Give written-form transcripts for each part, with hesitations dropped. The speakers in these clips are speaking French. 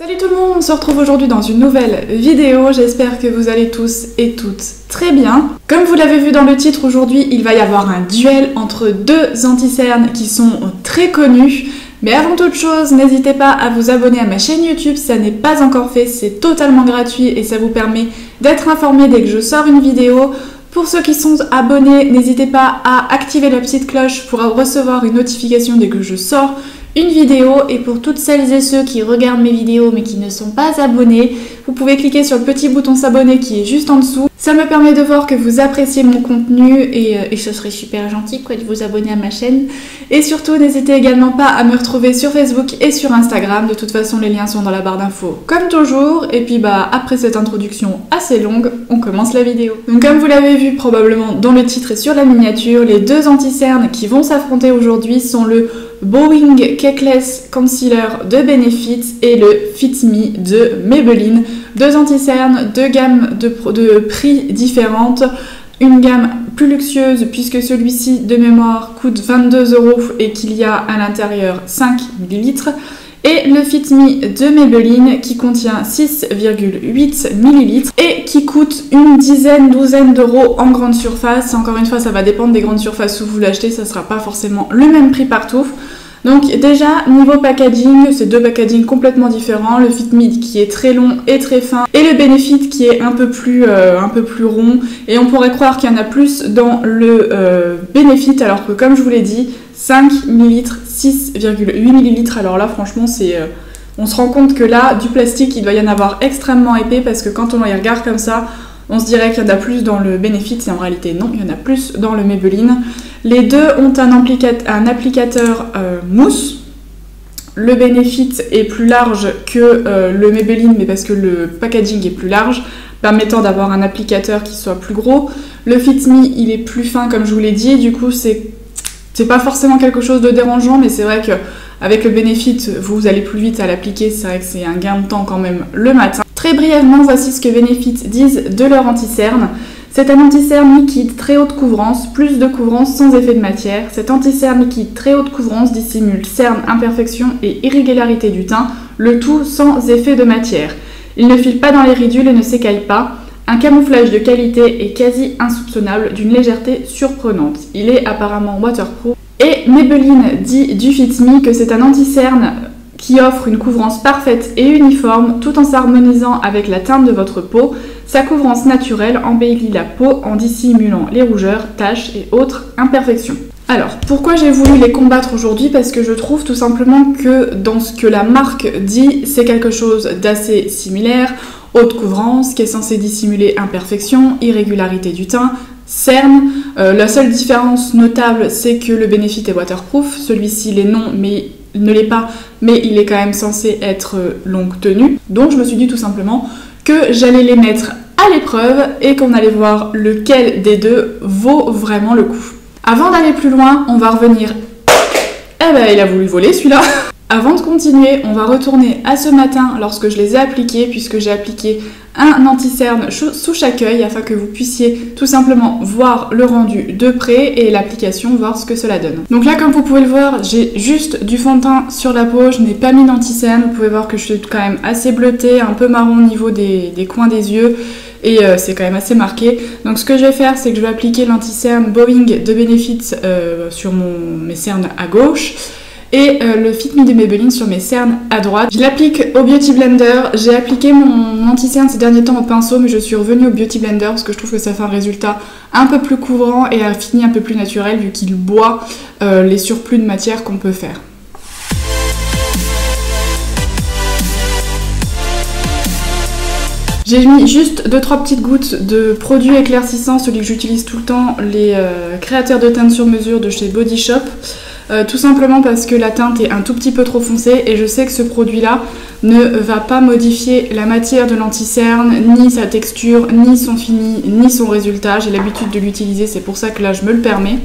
Salut tout le monde, on se retrouve aujourd'hui dans une nouvelle vidéo, j'espère que vous allez tous et toutes très bien. Comme vous l'avez vu dans le titre, aujourd'hui il va y avoir un duel entre deux anti-cernes qui sont très connus. Mais avant toute chose, n'hésitez pas à vous abonner à ma chaîne YouTube si ça n'est pas encore fait, c'est totalement gratuit et ça vous permet d'être informé dès que je sors une vidéo. Pour ceux qui sont abonnés, n'hésitez pas à activer la petite cloche pour recevoir une notification dès que je sors une vidéo. Et pour toutes celles et ceux qui regardent mes vidéos mais qui ne sont pas abonnés, vous pouvez cliquer sur le petit bouton s'abonner qui est juste en dessous. Ça me permet de voir que vous appréciez mon contenu et ce serait super gentil de vous abonner à ma chaîne. Et surtout, n'hésitez également pas à me retrouver sur Facebook et sur Instagram. De toute façon, les liens sont dans la barre d'infos comme toujours. Et puis après cette introduction assez longue, on commence la vidéo. Donc comme vous l'avez vu probablement dans le titre et sur la miniature, les deux anti-cernes qui vont s'affronter aujourd'hui sont le Bowing Cakeless Concealer de Benefit et le Fit Me de Maybelline. Deux anti-cernes, deux gammes de prix différentes. Une gamme plus luxueuse puisque celui-ci de mémoire coûte 22 € et qu'il y a à l'intérieur 5 ml. Et le Fit Me de Maybelline qui contient 6,8 ml et qui coûte une douzaine d'euros en grande surface. Encore une fois, ça va dépendre des grandes surfaces où vous l'achetez, ça sera pas forcément le même prix partout. Donc déjà, niveau packaging, c'est deux packagings complètement différents. Le Fit Me qui est très long et très fin et le Benefit qui est un peu plus rond. Et on pourrait croire qu'il y en a plus dans le Benefit alors que comme je vous l'ai dit, 5 ml, 6,8 ml. Alors là franchement on se rend compte que là, du plastique, il doit y en avoir extrêmement épais parce que quand on les regarde comme ça, on se dirait qu'il y en a plus dans le Benefit, et en réalité non, il y en a plus dans le Maybelline. Les deux ont un applicateur mousse. Le Benefit est plus large que le Maybelline, mais parce que le packaging est plus large, permettant d'avoir un applicateur qui soit plus gros. Le Fit Me, il est plus fin comme je vous l'ai dit, du coup c'est pas forcément quelque chose de dérangeant, mais c'est vrai qu'avec le Benefit, vous allez plus vite à l'appliquer, c'est vrai que c'est un gain de temps quand même le matin. Très brièvement, voici ce que Benefit disent de leur anti-cerne. C'est un anti-cerne liquide très haute couvrance, plus de couvrance sans effet de matière. Cet anti-cerne liquide très haute couvrance dissimule cernes, imperfections et irrégularités du teint, le tout sans effet de matière. Il ne file pas dans les ridules et ne s'écaille pas. Un camouflage de qualité est quasi insoupçonnable, d'une légèreté surprenante. Il est apparemment waterproof. Et Maybelline dit du Fit Me que c'est un anti-cerne qui offre une couvrance parfaite et uniforme tout en s'harmonisant avec la teinte de votre peau. Sa couvrance naturelle embellit la peau en dissimulant les rougeurs, taches et autres imperfections. Alors, pourquoi j'ai voulu les combattre aujourd'hui? Parce que je trouve tout simplement que dans ce que la marque dit, c'est quelque chose d'assez similaire. Haute couvrance, qui est censée dissimuler imperfections, irrégularité du teint, cernes. La seule différence notable, c'est que le Benefit est waterproof. Celui-ci l'est non, mais il ne l'est pas, mais il est quand même censé être longue tenue. Donc je me suis dit tout simplement que j'allais les mettre à l'épreuve et qu'on allait voir lequel des deux vaut vraiment le coup. Avant d'aller plus loin, on va revenir... Eh ben, il a voulu voler celui-là. Avant de continuer, on va retourner à ce matin lorsque je les ai appliqués, puisque j'ai appliqué un anti-cerne sous chaque œil afin que vous puissiez tout simplement voir le rendu de près et l'application, voir ce que cela donne. Donc là, comme vous pouvez le voir, j'ai juste du fond de teint sur la peau, je n'ai pas mis d'anti-cerne. Vous pouvez voir que je suis quand même assez bleutée, un peu marron au niveau des coins des yeux. Et c'est quand même assez marqué. Donc ce que je vais faire, c'est que je vais appliquer l'anti-cerne Bowing de Benefit sur mes cernes à gauche et le Fit Me de Maybelline sur mes cernes à droite. Je l'applique au Beauty Blender. J'ai appliqué mon anti-cerne ces derniers temps au pinceau, mais je suis revenue au Beauty Blender parce que je trouve que ça fait un résultat un peu plus couvrant et un fini un peu plus naturel vu qu'il boit les surplus de matière qu'on peut faire. J'ai mis juste 2-3 petites gouttes de produit éclaircissant, celui que j'utilise tout le temps, les créateurs de teintes sur mesure de chez Body Shop. Tout simplement parce que la teinte est un tout petit peu trop foncée et je sais que ce produit-là ne va pas modifier la matière de l'anti-cerne, ni sa texture, ni son fini, ni son résultat. J'ai l'habitude de l'utiliser, c'est pour ça que là je me le permets.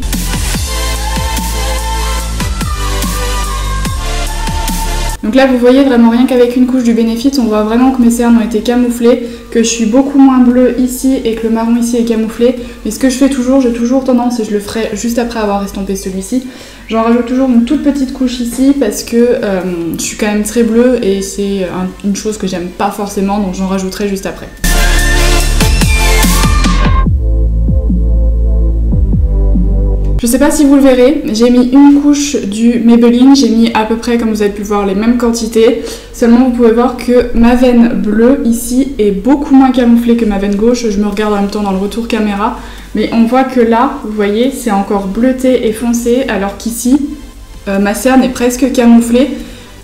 Donc là vous voyez vraiment rien qu'avec une couche du Benefit, on voit vraiment que mes cernes ont été camouflées, que je suis beaucoup moins bleue ici et que le marron ici est camouflé. Mais ce que je fais toujours, j'ai toujours tendance, et je le ferai juste après avoir estompé celui-ci, j'en rajoute toujours une toute petite couche ici parce que je suis quand même très bleue et c'est une chose que j'aime pas forcément, donc j'en rajouterai juste après. Je sais pas si vous le verrez, j'ai mis une couche du Maybelline, j'ai mis à peu près, comme vous avez pu le voir, les mêmes quantités. Seulement vous pouvez voir que ma veine bleue ici est beaucoup moins camouflée que ma veine gauche. Je me regarde en même temps dans le retour caméra, mais on voit que là, vous voyez, c'est encore bleuté et foncé, alors qu'ici, ma cerne est presque camouflée.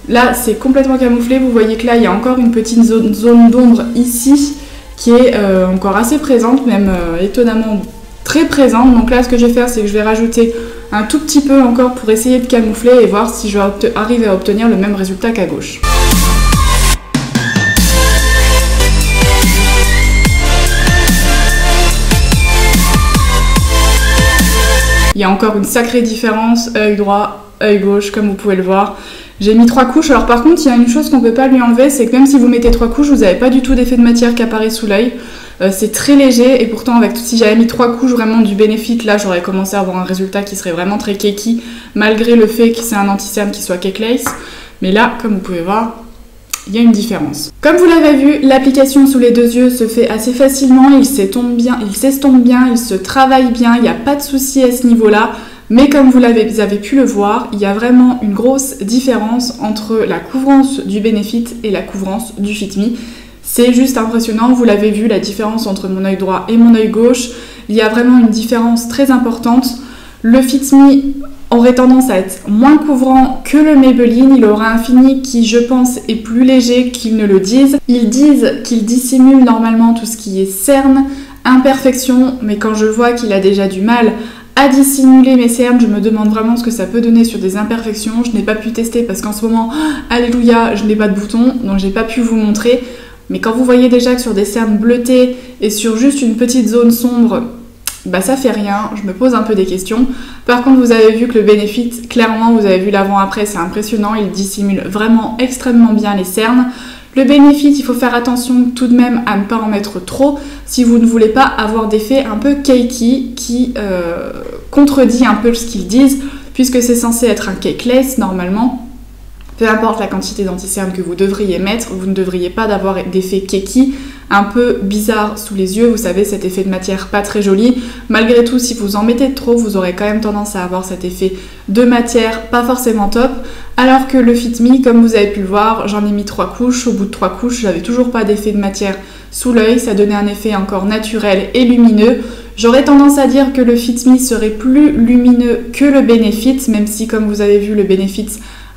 Là, c'est complètement camouflé, vous voyez que là, il y a encore une petite zone d'ombre ici, qui est encore assez présente, même étonnamment très présente. Donc là ce que je vais faire, c'est que je vais rajouter un tout petit peu encore pour essayer de camoufler et voir si je vais arriver à obtenir le même résultat qu'à gauche. Il y a encore une sacrée différence, œil droit, œil gauche, comme vous pouvez le voir. J'ai mis 3 couches, alors par contre il y a une chose qu'on ne peut pas lui enlever, c'est que même si vous mettez 3 couches, vous n'avez pas du tout d'effet de matière qui apparaît sous l'œil. C'est très léger et pourtant si j'avais mis 3 couches vraiment du Benefit, là j'aurais commencé à avoir un résultat qui serait vraiment très cakey, malgré le fait que c'est un anti-cerne qui soit cake lace. Mais là, comme vous pouvez voir, il y a une différence. Comme vous l'avez vu, l'application sous les deux yeux se fait assez facilement, il s'estompe bien, il se travaille bien, il n'y a pas de souci à ce niveau-là. Mais comme vous avez pu le voir, il y a vraiment une grosse différence entre la couvrance du Benefit et la couvrance du Fit Me. C'est juste impressionnant, vous l'avez vu, la différence entre mon œil droit et mon œil gauche. Il y a vraiment une différence très importante. Le Fit Me aurait tendance à être moins couvrant que le Maybelline. Il aura un fini qui, je pense, est plus léger qu'ils ne le disent. Ils disent qu'il dissimule normalement tout ce qui est cerne, imperfection, mais quand je vois qu'il a déjà du mal à dissimuler mes cernes, je me demande vraiment ce que ça peut donner sur des imperfections. Je n'ai pas pu tester parce qu'en ce moment, alléluia, je n'ai pas de bouton, donc j'ai pas pu vous montrer. Mais quand vous voyez déjà que sur des cernes bleutées et sur juste une petite zone sombre, bah ça fait rien, je me pose un peu des questions. Par contre, vous avez vu que le Benefit, clairement, vous avez vu l'avant-après, c'est impressionnant, il dissimule vraiment extrêmement bien les cernes. Le Benefit, il faut faire attention tout de même à ne pas en mettre trop si vous ne voulez pas avoir d'effet un peu cakey qui contredit un peu ce qu'ils disent, puisque c'est censé être un cake lace normalement. Peu importe la quantité d'anti-cerne que vous devriez mettre, vous ne devriez pas d'avoir d'effet keki un peu bizarre sous les yeux. Vous savez, cet effet de matière pas très joli. Malgré tout, si vous en mettez trop, vous aurez quand même tendance à avoir cet effet de matière pas forcément top. Alors que le Fit Me, comme vous avez pu le voir, j'en ai mis 3 couches. Au bout de 3 couches, j'avais toujours pas d'effet de matière sous l'œil. Ça donnait un effet encore naturel et lumineux. J'aurais tendance à dire que le Fit Me serait plus lumineux que le Benefit, même si, comme vous avez vu, le Benefit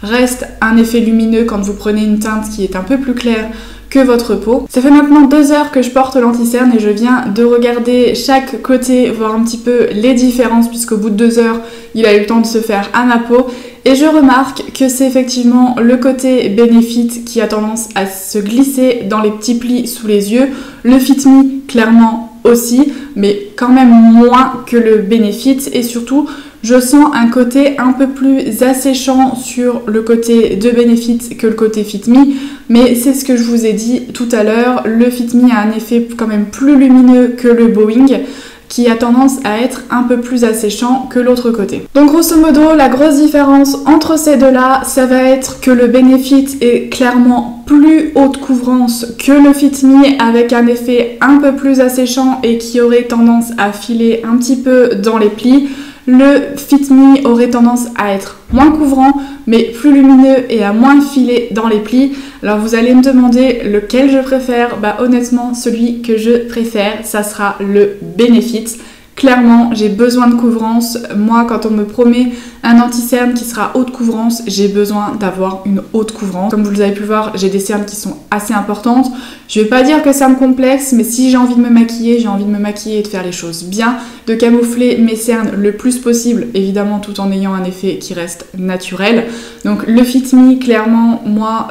reste un effet lumineux quand vous prenez une teinte qui est un peu plus claire que votre peau. Ça fait maintenant 2 heures que je porte l'anti-cerne et je viens de regarder chaque côté, voir un petit peu les différences, puisqu'au bout de 2 heures, il a eu le temps de se faire à ma peau. Et je remarque que c'est effectivement le côté Benefit qui a tendance à se glisser dans les petits plis sous les yeux. Le Fit Me, clairement aussi, mais quand même moins que le Benefit. Et surtout, je sens un côté un peu plus asséchant sur le côté de Benefit que le côté Fit Me, mais c'est ce que je vous ai dit tout à l'heure, le Fit Me a un effet quand même plus lumineux que le Boeing, qui a tendance à être un peu plus asséchant que l'autre côté. Donc grosso modo, la grosse différence entre ces deux-là, ça va être que le Benefit est clairement plus haute couvrance que le Fit Me, avec un effet un peu plus asséchant et qui aurait tendance à filer un petit peu dans les plis. Le Fit Me aurait tendance à être moins couvrant, mais plus lumineux et à moins filer dans les plis. Alors vous allez me demander lequel je préfère. Bah honnêtement, celui que je préfère, ça sera le Benefit. Clairement, j'ai besoin de couvrance. Moi, quand on me promet un anti-cerne qui sera haute couvrance, j'ai besoin d'avoir une haute couvrance. Comme vous avez pu voir, j'ai des cernes qui sont assez importantes. Je vais pas dire que ça me complexe, mais si j'ai envie de me maquiller, j'ai envie de me maquiller et de faire les choses bien, de camoufler mes cernes le plus possible, évidemment tout en ayant un effet qui reste naturel. Donc le Fit Me, clairement, moi,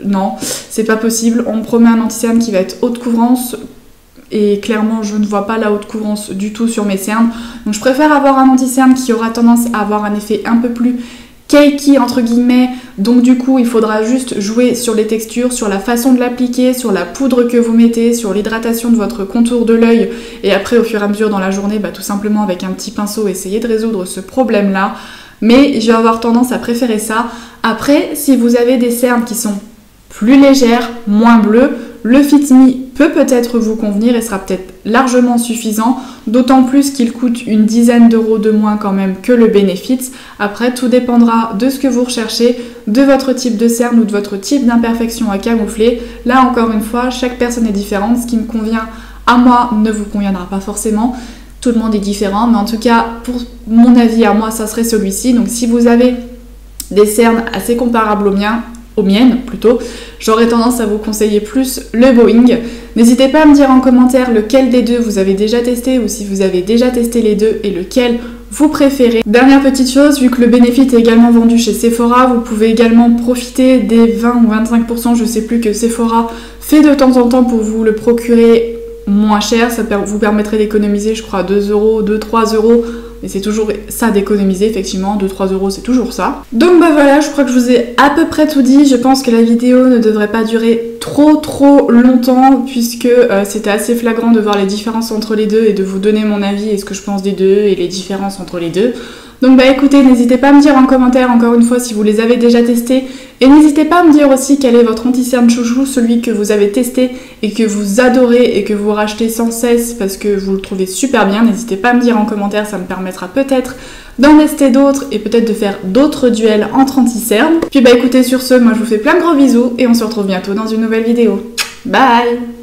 non, c'est pas possible. On me promet un anti-cerne qui va être haute couvrance. Et clairement, je ne vois pas la haute couvrance du tout sur mes cernes. Donc je préfère avoir un anti-cerne qui aura tendance à avoir un effet un peu plus cakey entre guillemets, donc du coup il faudra juste jouer sur les textures, sur la façon de l'appliquer, sur la poudre que vous mettez, sur l'hydratation de votre contour de l'œil, et après au fur et à mesure dans la journée, tout simplement avec un petit pinceau essayer de résoudre ce problème là. Mais je vais avoir tendance à préférer ça. Après, si vous avez des cernes qui sont plus légères, moins bleues, le Fit Me peut peut-être vous convenir et sera peut-être largement suffisant, d'autant plus qu'il coûte une dizaine d'euros de moins quand même que le Benefits. Après, tout dépendra de ce que vous recherchez, de votre type de cerne ou de votre type d'imperfection à camoufler. Là, encore une fois, chaque personne est différente. Ce qui me convient à moi ne vous conviendra pas forcément. Tout le monde est différent, mais en tout cas, pour mon avis à moi, ça serait celui-ci. Donc si vous avez des cernes assez comparables aux miennes plutôt, j'aurais tendance à vous conseiller plus le Boing. N'hésitez pas à me dire en commentaire lequel des deux vous avez déjà testé ou si vous avez déjà testé les deux et lequel vous préférez. Dernière petite chose, vu que le Benefit est également vendu chez Sephora, vous pouvez également profiter des 20 ou 25%, je sais plus, que Sephora fait de temps en temps pour vous le procurer moins cher. Ça vous permettrait d'économiser, je crois, 2 euros, 2-3 euros. Mais c'est toujours ça d'économiser, effectivement, 2-3 euros, c'est toujours ça. Donc voilà, je crois que je vous ai à peu près tout dit. Je pense que la vidéo ne devrait pas durer trop longtemps, puisque c'était assez flagrant de voir les différences entre les deux et de vous donner mon avis et ce que je pense des deux et les différences entre les deux. Donc écoutez, n'hésitez pas à me dire en commentaire encore une fois si vous les avez déjà testés, et n'hésitez pas à me dire aussi quel est votre anti-cerne chouchou, celui que vous avez testé et que vous adorez et que vous rachetez sans cesse parce que vous le trouvez super bien. N'hésitez pas à me dire en commentaire, ça me permettra peut-être d'en tester d'autres et peut-être de faire d'autres duels entre anti-cernes. Puis écoutez, sur ce, moi je vous fais plein de gros bisous et on se retrouve bientôt dans une nouvelle vidéo. Bye!